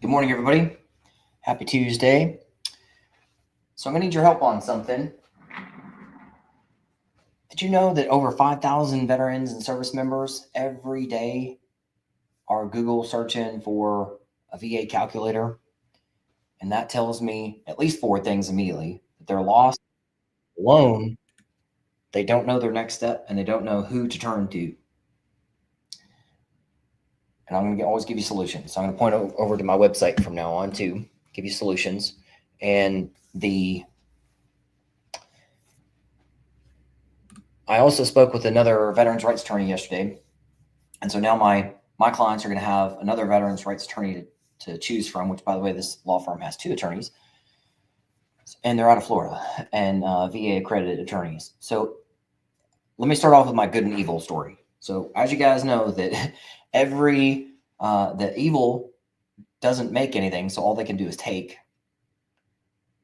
Good morning, everybody. Happy Tuesday. So I'm going to need your help on something. Did you know that over 5,000 veterans and service members every day are Google searching for a VA calculator? And that tells me at least four things immediately: that they're lost, alone, they don't know their next step, and they don't know who to turn to. And I'm going to always give you solutions. So I'm going to point over to my website from now on to give you solutions. And I also spoke with another veterans rights attorney yesterday. And so now my clients are going to have another veterans rights attorney to choose from, which, by the way, this law firm has two attorneys. And they're out of Florida and VA accredited attorneys. So let me start off with my good and evil story. So as you guys know, that that evil doesn't make anything, so all they can do is take.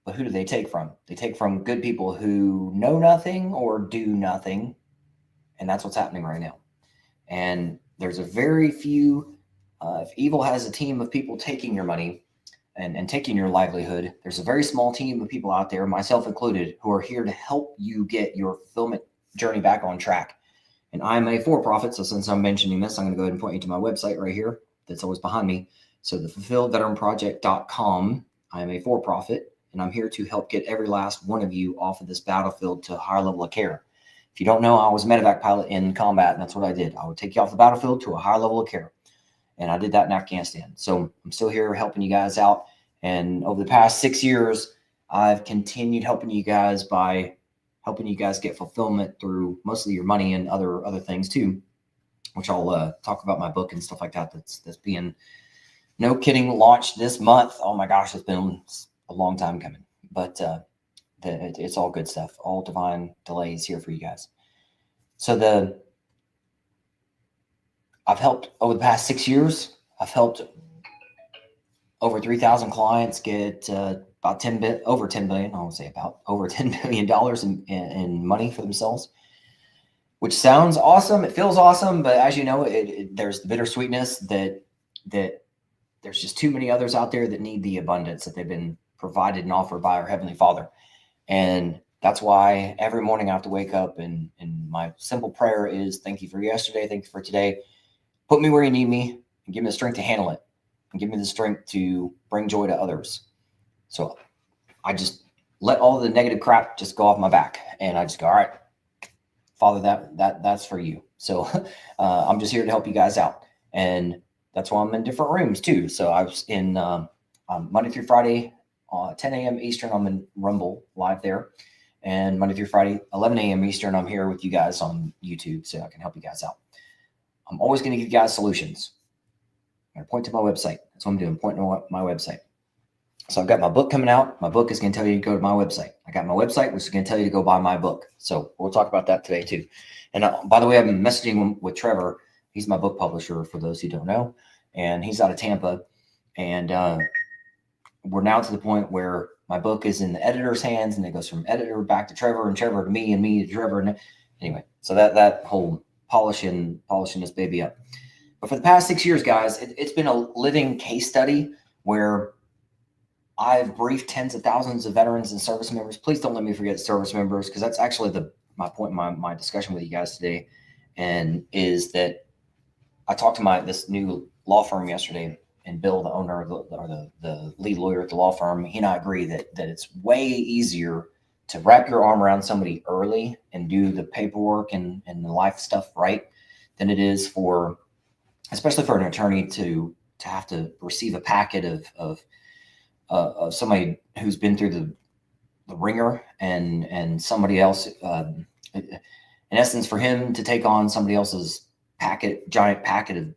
But who do they take from? They take from good people who know nothing or do nothing, and that's what's happening right now. And there's a very few, if evil has a team of people taking your money and taking your livelihood, there's a very small team of people out there, myself included, who are here to help you get your fulfillment journey back on track. And I'm a for-profit, so since I'm mentioning this, I'm going to go ahead and point you to my website right here that's always behind me. So the fulfilledveteranproject.com, I am a for-profit, and I'm here to help get every last one of you off of this battlefield to a higher level of care. If you don't know, I was a medevac pilot in combat, and that's what I did. I would take you off the battlefield to a higher level of care, and I did that in Afghanistan. So I'm still here helping you guys out, and over the past 6 years, I've continued helping you guys by helping you guys get fulfillment through mostly your money and other things too, which I'll talk about my book and stuff like that. That's being, no kidding, launched this month. Oh my gosh, it's been a long time coming, but it's all good stuff. All divine delays here for you guys. So I've helped over the past 6 years. I've helped over 3,000 clients get about over $10 billion. I won't say about over $10 billion in money for themselves, which sounds awesome. It feels awesome, but as you know, there's the bittersweetness that there's just too many others out there that need the abundance that they've been provided and offered by our Heavenly Father. And that's why every morning I have to wake up and my simple prayer is, thank you for yesterday, thank you for today. Put me where you need me and give me the strength to handle it and give me the strength to bring joy to others. So I just let all the negative crap just go off my back, and I just go, all right, Father, that's for you. So I'm just here to help you guys out. And that's why I'm in different rooms too. So I was in Monday through Friday, 10 a.m. Eastern, I'm in Rumble live there. And Monday through Friday, 11 a.m. Eastern, I'm here with you guys on YouTube so I can help you guys out. I'm always going to give you guys solutions. I'm going to point to my website. That's what I'm doing, pointing to my website. So I've got my book coming out. My book is going to tell you to go to my website. I got my website, which is going to tell you to go buy my book. So we'll talk about that today too. And by the way, I've been messaging with Trevor. He's my book publisher, for those who don't know. And he's out of Tampa. And we're now to the point where my book is in the editor's hands, and it goes from editor back to Trevor, and Trevor to me, and me to Trevor. And anyway, so that whole polishing this baby up. But for the past 6 years, guys, it's been a living case study where I've briefed tens of thousands of veterans and service members. Please don't let me forget service members, because that's actually my point, my discussion with you guys today, and is that I talked to this new law firm yesterday, and Bill, the owner the lead lawyer at the law firm, he and I agree that it's way easier to wrap your arm around somebody early and do the paperwork and the life stuff right than it is especially for an attorney to have to receive a packet of somebody who's been through the ringer and somebody else, in essence, for him to take on somebody else's giant packet of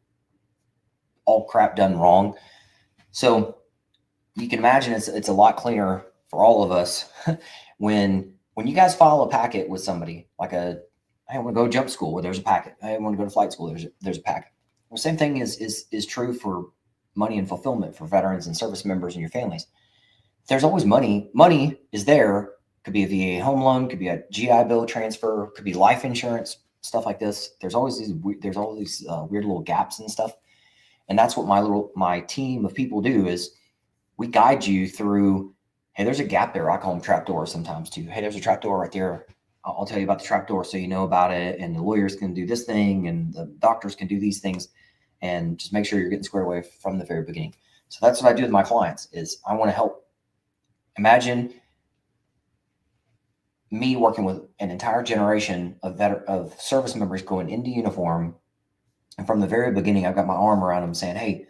all crap done wrong. So you can imagine it's a lot cleaner for all of us when you guys file a packet with somebody, like I want to go to jump school, where there's a packet. I want to go to flight school, there's a packet. Well, same thing is true for money and fulfillment for veterans and service members and your families. There's always money. Money is there. Could be a VA home loan, could be a GI Bill transfer, could be life insurance, stuff like this. There's all these weird little gaps and stuff. And that's what my team of people do is we guide you through, hey, there's a gap there. I call them trapdoors sometimes too. Hey, there's a trapdoor right there. I'll tell you about the trapdoor so you know about it. And the lawyers can do this thing and the doctors can do these things, and just make sure you're getting squared away from the very beginning. So that's what I do with my clients is I want to help. Imagine me working with an entire generation of service members going into uniform. And from the very beginning, I've got my arm around them saying, hey,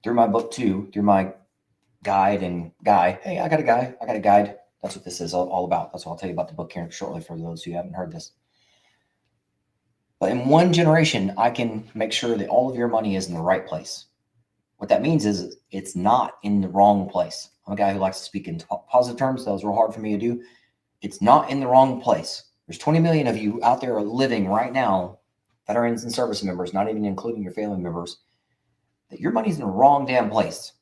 through my book too, through my guide and guy, hey, I got a guide. That's what this is all about. That's what I'll tell you about the book here shortly for those who haven't heard this. But in one generation, I can make sure that all of your money is in the right place. What that means is it's not in the wrong place. I'm a guy who likes to speak in positive terms. That was real hard for me to do. It's not in the wrong place. There's 20 million of you out there living right now, veterans and service members, not even including your family members, that your money's in the wrong damn place.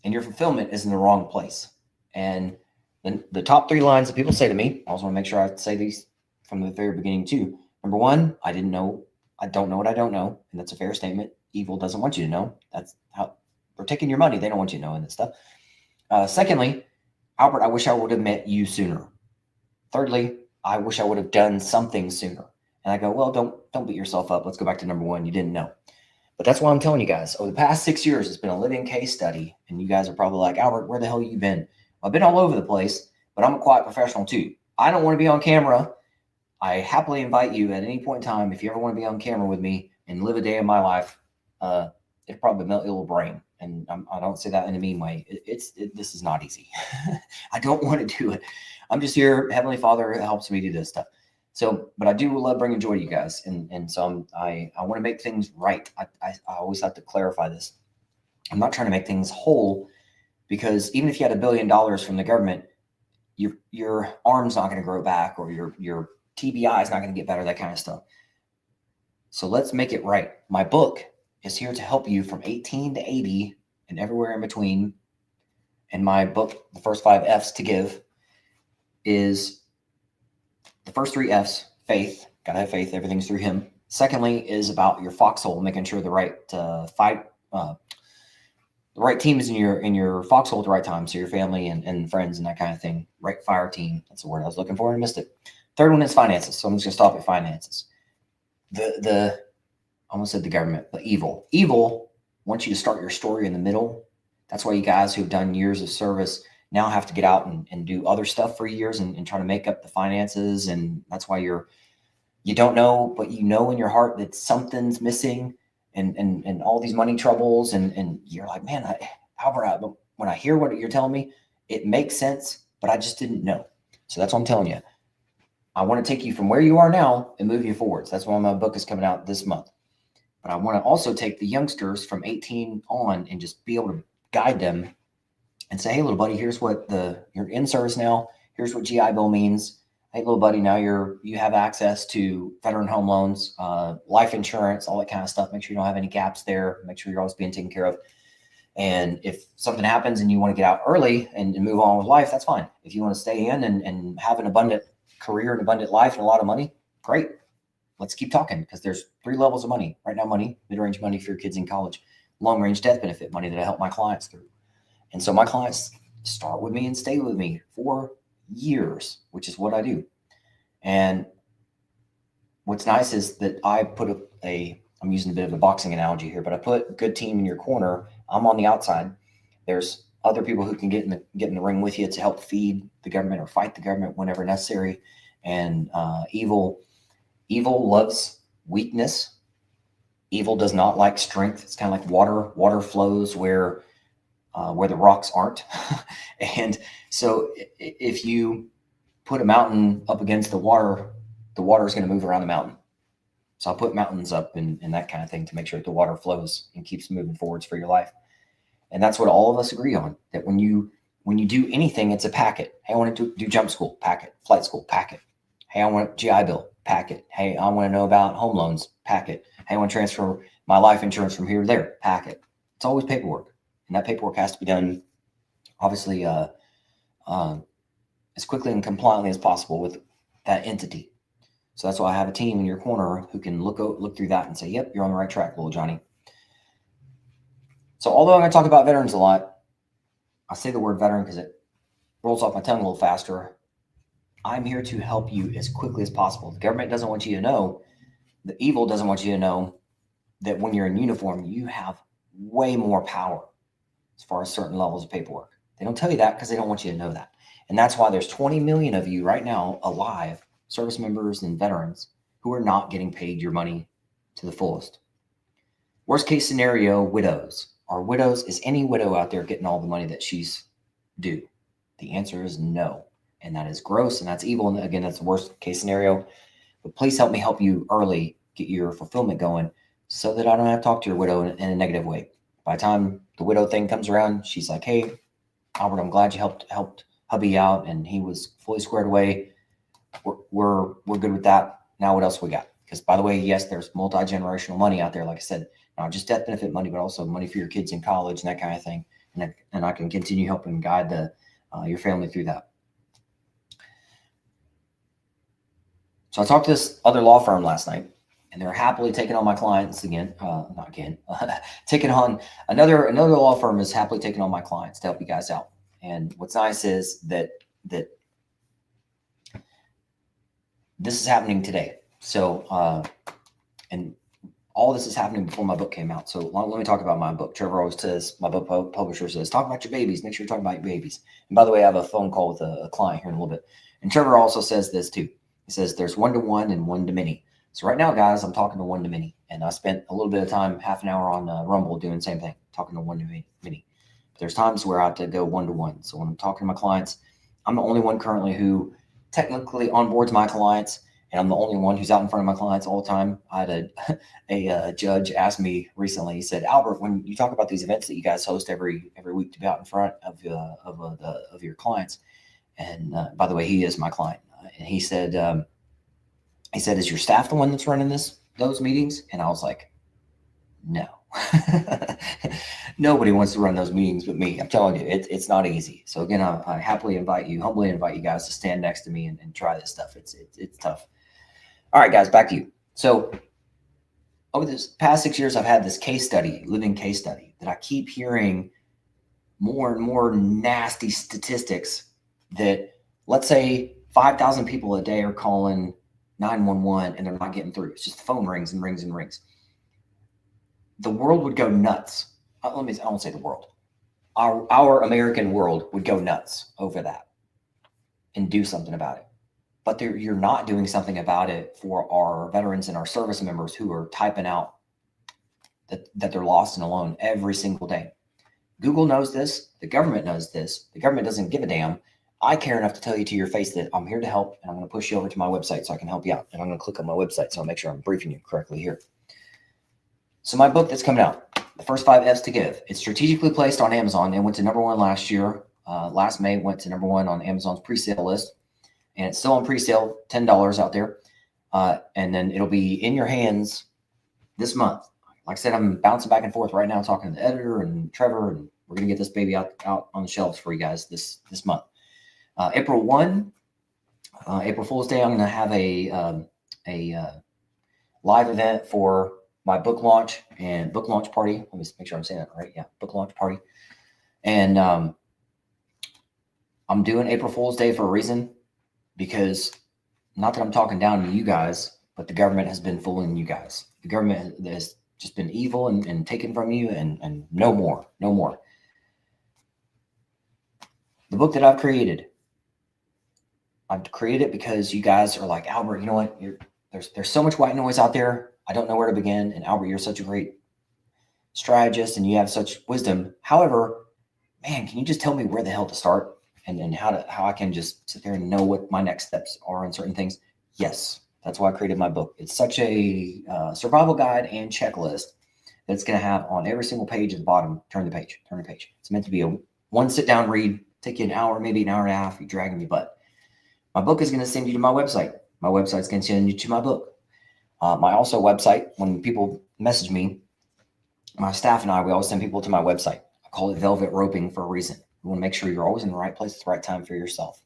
And your fulfillment is in the wrong place. And then the top 3 lines that people say to me, I also want to make sure I say these from the very beginning too. Number 1, I don't know what I don't know. And that's a fair statement. Evil doesn't want you to know. That's how they're taking your money. They don't want you knowing this stuff. Secondly, Albert, I wish I would have met you sooner. Thirdly, I wish I would have done something sooner. And I go, well, don't beat yourself up. Let's go back to number 1. You didn't know. But that's why I'm telling you guys, over the past 6 years, it's been a living case study. And you guys are probably like, Albert, where the hell have you been? I've been all over the place, but I'm a quiet professional too. I don't want to be on camera. I happily invite you at any point in time, if you ever want to be on camera with me and live a day of my life, it'll probably melt your little brain. And I don't say that in a mean way. This is not easy. I don't want to do it. I'm just here. Heavenly Father helps me do this stuff. So, but I do love bringing joy to you guys. And so I want to make things right. I always have to clarify this. I'm not trying to make things whole, because even if you had $1 billion from the government, your arm's not going to grow back, or your TBI is not going to get better, that kind of stuff. So let's make it right. My book is here to help you from 18 to 80 and everywhere in between. And my book, the first 5 F's to give, is the first 3 F's, faith. Got to have faith. Everything's through him. Secondly is about your foxhole, making sure the right team is in your foxhole at the right time. So your family and friends and that kind of thing. Right fire team. That's the word I was looking for and missed it. Third one is finances. So I'm just going to stop at finances. I almost said the government, but evil. Evil wants you to start your story in the middle. That's why you guys who've done years of service now have to get out and do other stuff for years and try to make up the finances. And that's why you don't know, but you know in your heart that something's missing and all these money troubles. And you're like, man, Albert, when I hear what you're telling me, it makes sense, but I just didn't know. So that's what I'm telling you. I want to take you from where you are now and move you forwards. That's why my book is coming out this month. But I want to also take the youngsters from 18 on and just be able to guide them and say, hey, little buddy, here's what you're in service now. Here's what GI Bill means. Hey, little buddy, now you have access to veteran home loans, life insurance, all that kind of stuff. Make sure you don't have any gaps there. Make sure you're always being taken care of. And if something happens and you want to get out early and move on with life, that's fine. If you want to stay in and have an abundant career and abundant life and a lot of money, great. Let's keep talking, because there's 3 levels of money. Right now, money, mid-range money for your kids in college, long-range death benefit money that I help my clients through. And so my clients start with me and stay with me for years, which is what I do. And what's nice is that I put I'm using a bit of a boxing analogy here, but I put a good team in your corner. I'm on the outside. There's other people who can get in the ring with you to help feed the government or fight the government whenever necessary. And evil loves weakness. Evil does not like strength. It's kind of like water. Water flows where the rocks aren't. And so if you put a mountain up against the water is going to move around the mountain. So I'll put mountains up and that kind of thing to make sure that the water flows and keeps moving forwards for your life. And that's what all of us agree on, that when you do anything, it's a packet. Hey, I want to do jump school, packet. Flight school, packet. Hey, I want GI Bill, packet. Hey, I want to know about home loans, packet. Hey, I want to transfer my life insurance from here to there, packet. It's always paperwork. And that paperwork has to be done, obviously, as quickly and compliantly as possible with that entity. So that's why I have a team in your corner who can look through that and say, yep, you're on the right track, little Johnny. So although I'm going to talk about veterans a lot, I say the word veteran because it rolls off my tongue a little faster. I'm here to help you as quickly as possible. The government doesn't want you to know, the evil doesn't want you to know that when you're in uniform, you have way more power as far as certain levels of paperwork. They don't tell you that because they don't want you to know that. And that's why there's 20 million of you right now alive, service members and veterans, who are not getting paid your money to the fullest. Worst case scenario, widows. Are widows, is any widow out there getting all the money that she's due? The answer is no. And that is gross and that's evil. And again, that's the worst case scenario. But please help me help you early get your fulfillment going so that I don't have to talk to your widow in a negative way. By the time the widow thing comes around, she's like, hey, Albert, I'm glad you helped hubby out and he was fully squared away. We're good with that. Now what else we got? Because by the way, yes, there's multi-generational money out there. Like I said, not just death benefit money, but also money for your kids in college and that kind of thing. And I can continue helping guide your family through that. So I talked to this other law firm last night, and they're happily taking on my clients again. Not again, taking on another law firm is happily taking on my clients to help you guys out. And what's nice is that this is happening today. So, and all this is happening before my book came out. So let me talk about my book. Trevor always says, my book publisher says, talk about your babies. Make sure you're talking about your babies. And by the way, I have a phone call with a client here in a little bit. And Trevor also says this too. He says there's one-to-one and one-to-many. So right now, guys, I'm talking to one-to-many. And I spent a little bit of time, half an hour on Rumble doing the same thing, talking to one-to-many. But there's times where I have to go one-to-one. So when I'm talking to my clients, I'm the only one currently who technically onboards my clients. And I'm the only one who's out in front of my clients all the time. I had a judge ask me recently. He said, Albert, when you talk about these events that you guys host every week to be out in front of your clients, and by the way, he is my client. And he said, is your staff the one that's running those meetings? And I was like, no. Nobody wants to run those meetings but me. I'm telling you, it's not easy. So again, I humbly invite you guys to stand next to me and try this stuff. It's tough. All right, guys, back to you. So over this past 6 years, I've had this living case study that I keep hearing more and more nasty statistics that, let's say 5,000 people a day are calling 911 and they're not getting through. It's just the phone rings and rings and rings. The world would go nuts. I won't say the world. Our American world would go nuts over that and do something about it. But you're not doing something about it for our veterans and our service members who are typing out that they're lost and alone every single day. Google knows this. The government knows this. The government doesn't give a damn. I care enough to tell you to your face that I'm here to help, and I'm going to push you over to my website so I can help you out. And I'm going to click on my website so I'll make sure I'm briefing you correctly here. So my book that's coming out, The First 5 F's to Give, it's strategically placed on Amazon. It went to #1 last year. Last May, went to #1 on Amazon's pre-sale list. And it's still on pre-sale, $10 out there. And then it'll be in your hands this month. Like I said, I'm bouncing back and forth right now, talking to the editor and Trevor, and we're going to get this baby out on the shelves for you guys this month. April 1, April Fool's Day, I'm going to have a live event for my book launch party. Let me make sure I'm saying that right. Yeah, book launch party. And I'm doing April Fool's Day for a reason. Because not that I'm talking down to you guys, but the government has been fooling you guys. The government has just been evil and taken from you and no more. The book that I've created it because you guys are like, Albert, you know what? There's so much white noise out there. I don't know where to begin. And Albert, you're such a great strategist and you have such wisdom. However, man, can you just tell me where the hell to start? And how I can just sit there and know what my next steps are on certain things. Yes, that's why I created my book. It's such a survival guide and checklist that it's going to have on every single page at the bottom. Turn the page. It's meant to be a one sit down read, take you an hour, maybe an hour and a half. You're dragging your butt. My book is going to send you to my website. My website's going to send you to my book. My also website, when people message me, my staff and I, we always send people to my website. I call it velvet roping for a reason. You want to make sure you're always in the right place at the right time for yourself.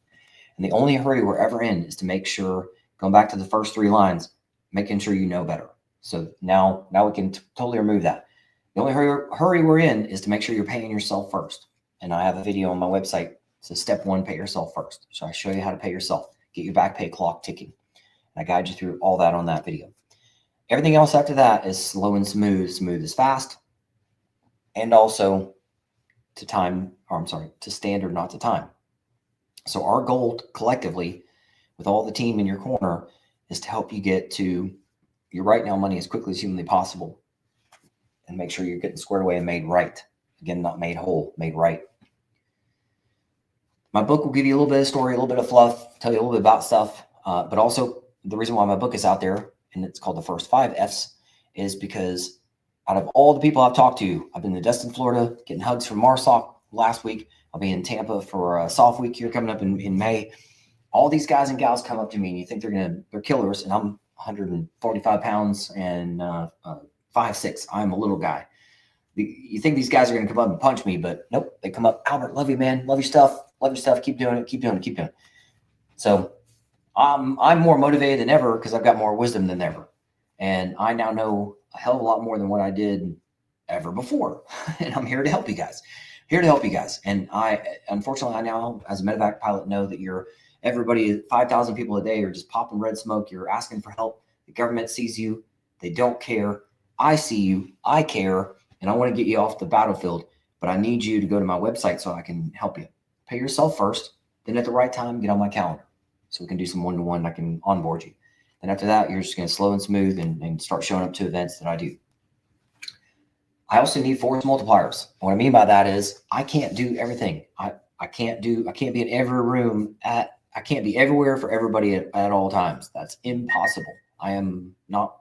And the only hurry we're ever in is to make sure, going back to the first 3 lines, making sure you know better. So now we can totally remove that. The only hurry we're in is to make sure you're paying yourself first. And I have a video on my website. So step 1, pay yourself first. So I show you how to pay yourself, get your back pay clock ticking. And I guide you through all that on that video. Everything else after that is slow and smooth. Smooth is fast. And also to standard, not to time. So our goal collectively with all the team in your corner is to help you get to your right now money as quickly as humanly possible and make sure you're getting squared away and made right. Again, not made whole, made right. My book will give you a little bit of story, a little bit of fluff, tell you a little bit about stuff. But also the reason why my book is out there, and it's called The First 5 F's, is because out of all the people I've talked to, I've been to Destin, Florida, getting hugs from Marsoc last week. I'll be in Tampa for a soft week here coming up in May. All these guys and gals come up to me and you think they're killers, and I'm 145 pounds and 5'6". I'm a little guy. You think these guys are going to come up and punch me, but nope. They come up, Albert, love you, man. Love your stuff. Love your stuff. Keep doing it. Keep doing it. Keep doing it. So I'm more motivated than ever because I've got more wisdom than ever. And I now know a hell of a lot more than what I did ever before. And I'm here to help you guys. And unfortunately, I now, as a medevac pilot, know that everybody, 5,000 people a day are just popping red smoke. You're asking for help. The government sees you. They don't care. I see you. I care. And I want to get you off the battlefield. But I need you to go to my website so I can help you. Pay yourself first. Then at the right time, get on my calendar so we can do some one-to-one. I can onboard you. Then after that, you're just going to slow and smooth and start showing up to events that I do. I also need force multipliers. What I mean by that is I can't do everything. I can't be in every room I can't be everywhere for everybody at all times. That's impossible. I am not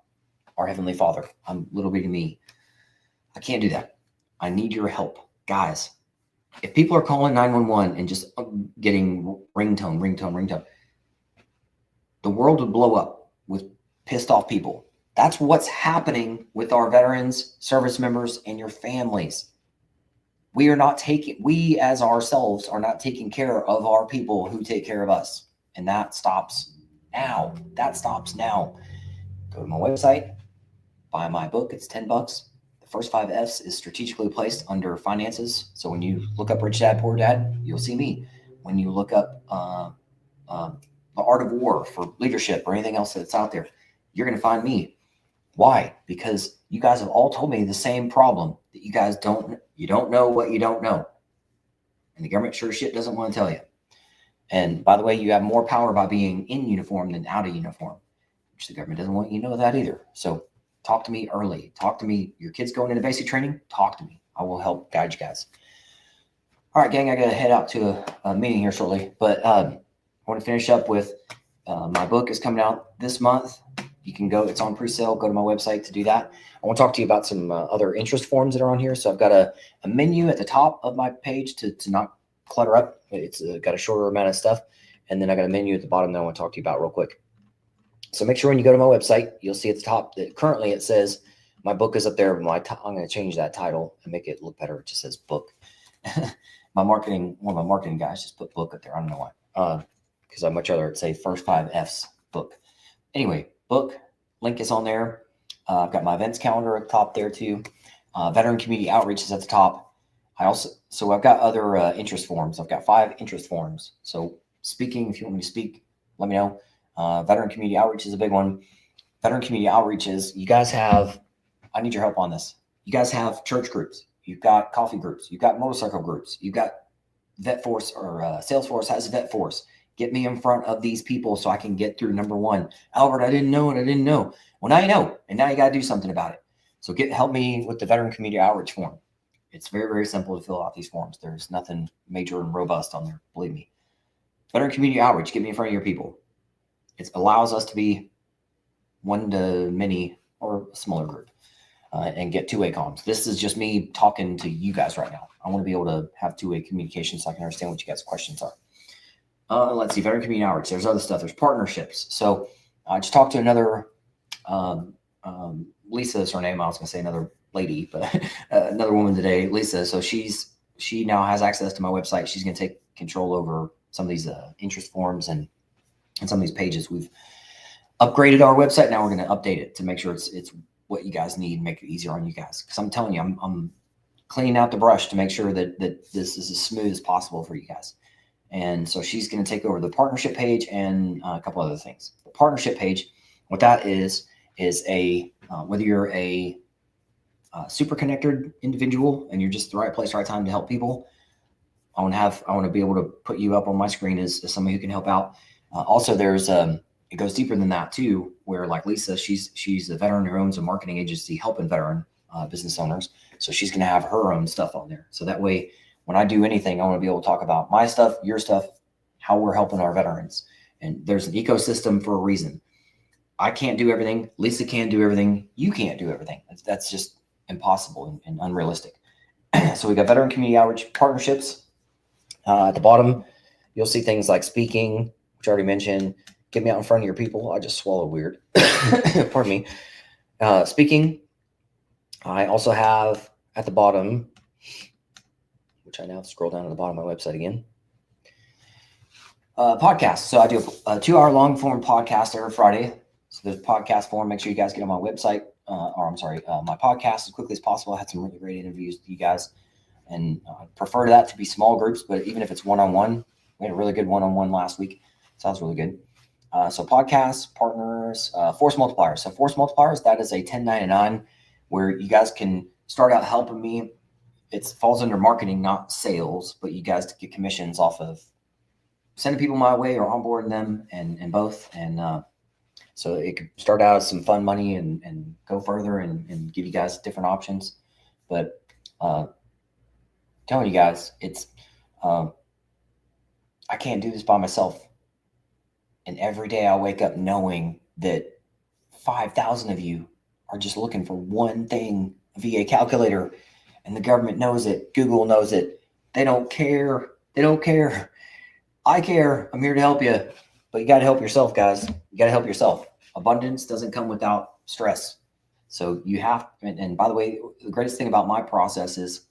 our Heavenly Father. I'm little bitty me. I can't do that. I need your help. Guys, if people are calling 911 and just getting ringtone, the world would blow up with pissed off people. That's what's happening with our veterans, service members, and your families. We as ourselves are not taking care of our people who take care of us. And that stops now. Go to my website, buy my book. It's $10. The First 5 F's is strategically placed under finances. So when you look up Rich Dad, Poor Dad, you'll see me. When you look up The Art of War for leadership or anything else that's out there, you're going to find me. Why? Because you guys have all told me the same problem, that you guys don't know what you don't know. And the government sure shit doesn't want to tell you. And by the way, you have more power by being in uniform than out of uniform, which the government doesn't want you to know that either. So talk to me early. Talk to me. Your kids going into basic training, talk to me. I will help guide you guys. All right, gang, I got to head out to a meeting here shortly. But I want to finish up with my book is coming out this month. You can go, it's on pre-sale. Go to my website to do that. I want to talk to you about some other interest forms that are on here. So I've got a menu at the top of my page to not clutter up. It's got a shorter amount of stuff. And then I got a menu at the bottom that I want to talk to you about real quick. So make sure when you go to my website, you'll see at the top that currently it says my book is up there. I'm going to change that title and make it look better. It just says book. One of my marketing guys just put book up there. I don't know why. Because I'd much rather it say First 5 F's book. Anyway, book link is on there. I've got my events calendar at the top there too. Veteran community outreach is at the top. So I've got other interest forms. I've got 5 interest forms. So speaking, if you want me to speak, let me know. Veteran community outreach is a big one. Veteran community outreach is, I need your help on this. You guys have church groups. You've got coffee groups. You've got motorcycle groups. You've got vet force or Salesforce has a vet force. Get me in front of these people so I can get through number 1. Albert, I didn't know. Well, now you know, and now you got to do something about it. So help me with the veteran community outreach form. It's very, very simple to fill out these forms. There's nothing major and robust on there. Believe me. Veteran community outreach, get me in front of your people. It allows us to be one to many or a smaller group and get two-way comms. This is just me talking to you guys right now. I want to be able to have two-way communication so I can understand what you guys' questions are. Let's see, veteran community outreach. There's other stuff. There's partnerships. So I just talked to another, Lisa is her name. I was going to say another lady, but another woman today, Lisa. So she now has access to my website. She's going to take control over some of these interest forms and some of these pages. We've upgraded our website. Now we're going to update it to make sure it's what you guys need, make it easier on you guys. Because I'm telling you, I'm cleaning out the brush to make sure that this is as smooth as possible for you guys. And so she's going to take over the partnership page and a couple other things. The partnership page, what that is a whether you're a super connected individual and you're just the right place, right time to help people. I want to be able to put you up on my screen as somebody who can help out. Also, there's it goes deeper than that too, where like Lisa, she's a veteran who owns a marketing agency helping veteran business owners. So she's going to have her own stuff on there. So that way, when I do anything, I want to be able to talk about my stuff, your stuff, how we're helping our veterans. And there's an ecosystem for a reason. I can't do everything. Lisa can't do everything. You can't do everything. That's just impossible and unrealistic. So we got veteran community outreach partnerships. At the bottom, you'll see things like speaking, which I already mentioned. Get me out in front of your people. I just swallowed weird. Pardon me. Speaking. I also have at the bottom, which I now scroll down to the bottom of my website again. Podcasts. So I do a 2-hour long form podcast every Friday. So there's podcast form. Make sure you guys get on my website, my podcast as quickly as possible. I had some really great interviews with you guys, and I prefer that to be small groups, but even if it's one-on-one, we had a really good one-on-one last week. Sounds really good. So podcasts, partners, force multipliers. So force multipliers, that is a 1099 where you guys can start out helping me. It falls under marketing, not sales, but you guys get commissions off of sending people my way or onboarding them and both. And so it could start out as some fun money and go further and give you guys different options. But telling you guys, it's I can't do this by myself. And every day I wake up knowing that 5,000 of you are just looking for one thing, a VA calculator, and the government knows it. Google knows it. They don't care. They don't care. I care. I'm here to help you. But you got to help yourself, guys. You got to help yourself. Abundance doesn't come without stress. So you have, and by the way, the greatest thing about my process is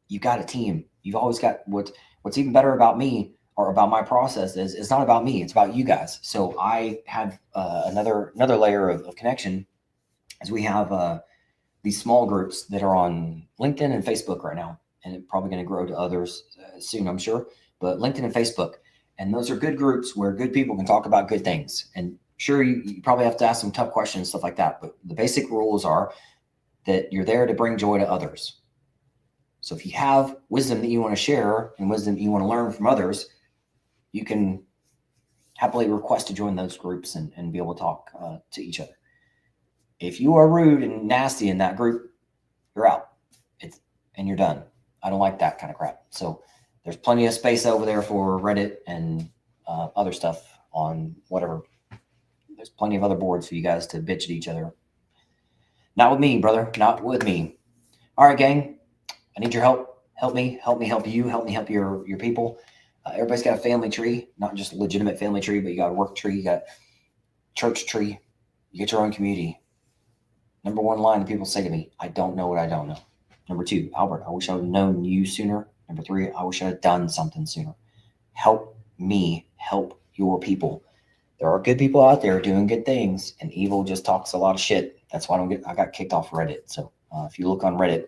you got a team. You've always got what's even better about me or about my process is it's not about me. It's about you guys. So I have another layer of connection as we have these small groups that are on LinkedIn and Facebook right now, and it's probably going to grow to others soon, I'm sure, but LinkedIn and Facebook. And those are good groups where good people can talk about good things. And sure, you probably have to ask some tough questions, stuff like that. But the basic rules are that you're there to bring joy to others. So if you have wisdom that you want to share and wisdom that you want to learn from others, you can happily request to join those groups and be able to talk to each other. If you are rude and nasty in that group, you're out. And you're done. I don't like that kind of crap. So there's plenty of space over there for Reddit and other stuff on whatever. There's plenty of other boards for you guys to bitch at each other. Not with me, brother. Not with me. All right, gang. I need your help. Help me. Help me help you. Help me help your people. Everybody's got a family tree, not just a legitimate family tree, but you got a work tree, you got church tree, you get your own community. Number one line that people say to me, I don't know what I don't know. Number two, Albert, I wish I would have known you sooner. Number three, I wish I had done something sooner. Help me help your people. There are good people out there doing good things, and evil just talks a lot of shit. That's why I got kicked off Reddit. So if you look on Reddit,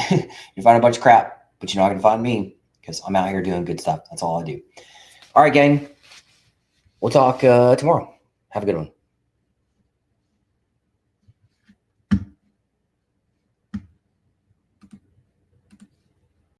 you find a bunch of crap, but you're not going to find me because I'm out here doing good stuff. That's all I do. All right, gang. We'll talk tomorrow. Have a good one.